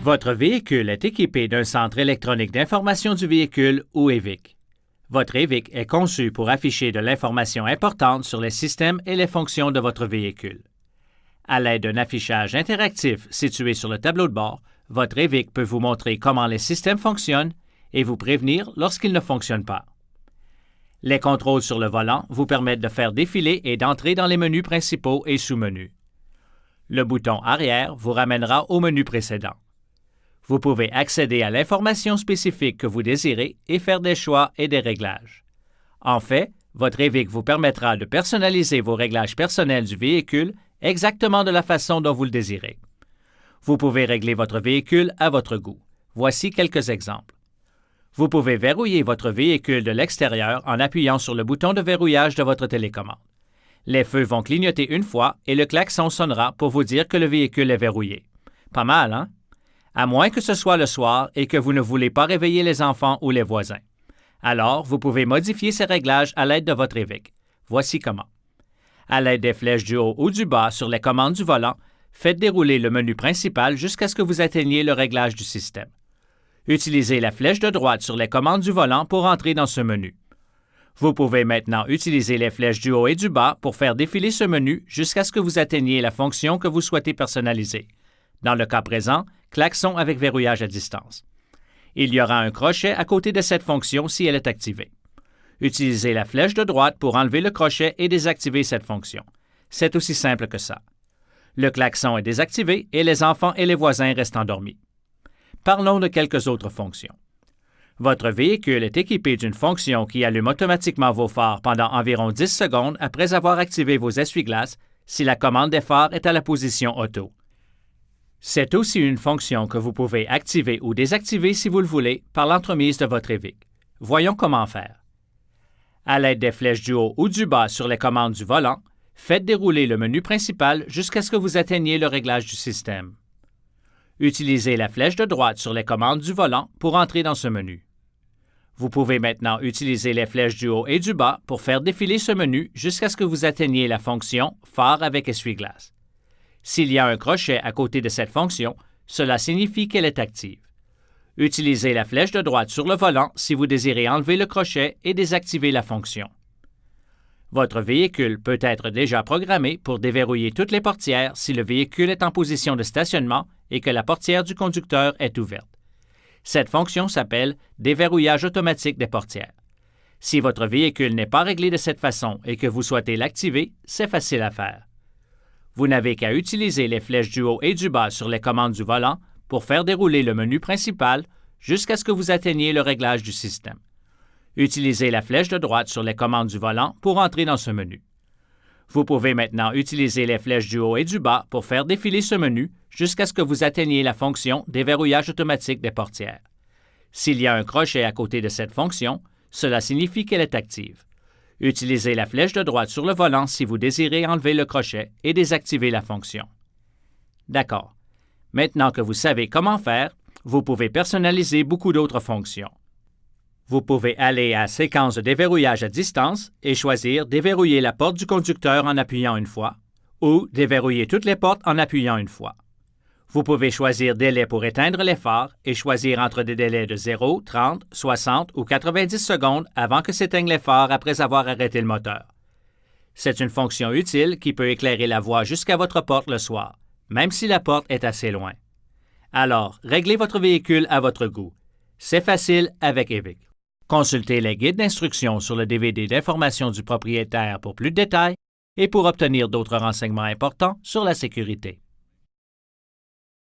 Votre véhicule est équipé d'un centre électronique d'information du véhicule ou EVIC. Votre EVIC est conçu pour afficher de l'information importante sur les systèmes et les fonctions de votre véhicule. À l'aide d'un affichage interactif situé sur le tableau de bord, votre EVIC peut vous montrer comment les systèmes fonctionnent et vous prévenir lorsqu'ils ne fonctionnent pas. Les contrôles sur le volant vous permettent de faire défiler et d'entrer dans les menus principaux et sous-menus. Le bouton arrière vous ramènera au menu précédent. Vous pouvez accéder à l'information spécifique que vous désirez et faire des choix et des réglages. En fait, votre EVIC vous permettra de personnaliser vos réglages personnels du véhicule exactement de la façon dont vous le désirez. Vous pouvez régler votre véhicule à votre goût. Voici quelques exemples. Vous pouvez verrouiller votre véhicule de l'extérieur en appuyant sur le bouton de verrouillage de votre télécommande. Les feux vont clignoter une fois et le klaxon sonnera pour vous dire que le véhicule est verrouillé. Pas mal, hein? À moins que ce soit le soir et que vous ne voulez pas réveiller les enfants ou les voisins. Alors, vous pouvez modifier ces réglages à l'aide de votre EVIC. Voici comment. À l'aide des flèches du haut ou du bas sur les commandes du volant, faites dérouler le menu principal jusqu'à ce que vous atteigniez le réglage du système. Utilisez la flèche de droite sur les commandes du volant pour entrer dans ce menu. Vous pouvez maintenant utiliser les flèches du haut et du bas pour faire défiler ce menu jusqu'à ce que vous atteigniez la fonction que vous souhaitez personnaliser. Dans le cas présent, klaxon avec verrouillage à distance. Il y aura un crochet à côté de cette fonction si elle est activée. Utilisez la flèche de droite pour enlever le crochet et désactiver cette fonction. C'est aussi simple que ça. Le klaxon est désactivé et les enfants et les voisins restent endormis. Parlons de quelques autres fonctions. Votre véhicule est équipé d'une fonction qui allume automatiquement vos phares pendant environ 10 secondes après avoir activé vos essuie-glaces si la commande des phares est à la position auto. C'est aussi une fonction que vous pouvez activer ou désactiver si vous le voulez par l'entremise de votre EVIC. Voyons comment faire. À l'aide des flèches du haut ou du bas sur les commandes du volant, faites dérouler le menu principal jusqu'à ce que vous atteigniez le réglage du système. Utilisez la flèche de droite sur les commandes du volant pour entrer dans ce menu. Vous pouvez maintenant utiliser les flèches du haut et du bas pour faire défiler ce menu jusqu'à ce que vous atteigniez la fonction « Phare avec essuie-glace ». S'il y a un crochet à côté de cette fonction, cela signifie qu'elle est active. Utilisez la flèche de droite sur le volant si vous désirez enlever le crochet et désactiver la fonction. Votre véhicule peut être déjà programmé pour déverrouiller toutes les portières si le véhicule est en position de stationnement et que la portière du conducteur est ouverte. Cette fonction s'appelle « Déverrouillage automatique des portières ». Si votre véhicule n'est pas réglé de cette façon et que vous souhaitez l'activer, c'est facile à faire. Vous n'avez qu'à utiliser les flèches du haut et du bas sur les commandes du volant pour faire dérouler le menu principal jusqu'à ce que vous atteigniez le réglage du système. Utilisez la flèche de droite sur les commandes du volant pour entrer dans ce menu. Vous pouvez maintenant utiliser les flèches du haut et du bas pour faire défiler ce menu jusqu'à ce que vous atteigniez la fonction « Déverrouillage automatique des portières ». S'il y a un crochet à côté de cette fonction, cela signifie qu'elle est active. Utilisez la flèche de droite sur le volant si vous désirez enlever le crochet et désactiver la fonction. D'accord. Maintenant que vous savez comment faire, vous pouvez personnaliser beaucoup d'autres fonctions. Vous pouvez aller à Séquence de déverrouillage à distance et choisir Déverrouiller la porte du conducteur en appuyant une fois ou Déverrouiller toutes les portes en appuyant une fois. Vous pouvez choisir Délai pour éteindre les phares et choisir entre des délais de 0, 30, 60 ou 90 secondes avant que s'éteignent les phares après avoir arrêté le moteur. C'est une fonction utile qui peut éclairer la voie jusqu'à votre porte le soir, même si la porte est assez loin. Alors, réglez votre véhicule à votre goût. C'est facile avec EVIC. Consultez les guides d'instruction sur le DVD d'information du propriétaire pour plus de détails et pour obtenir d'autres renseignements importants sur la sécurité.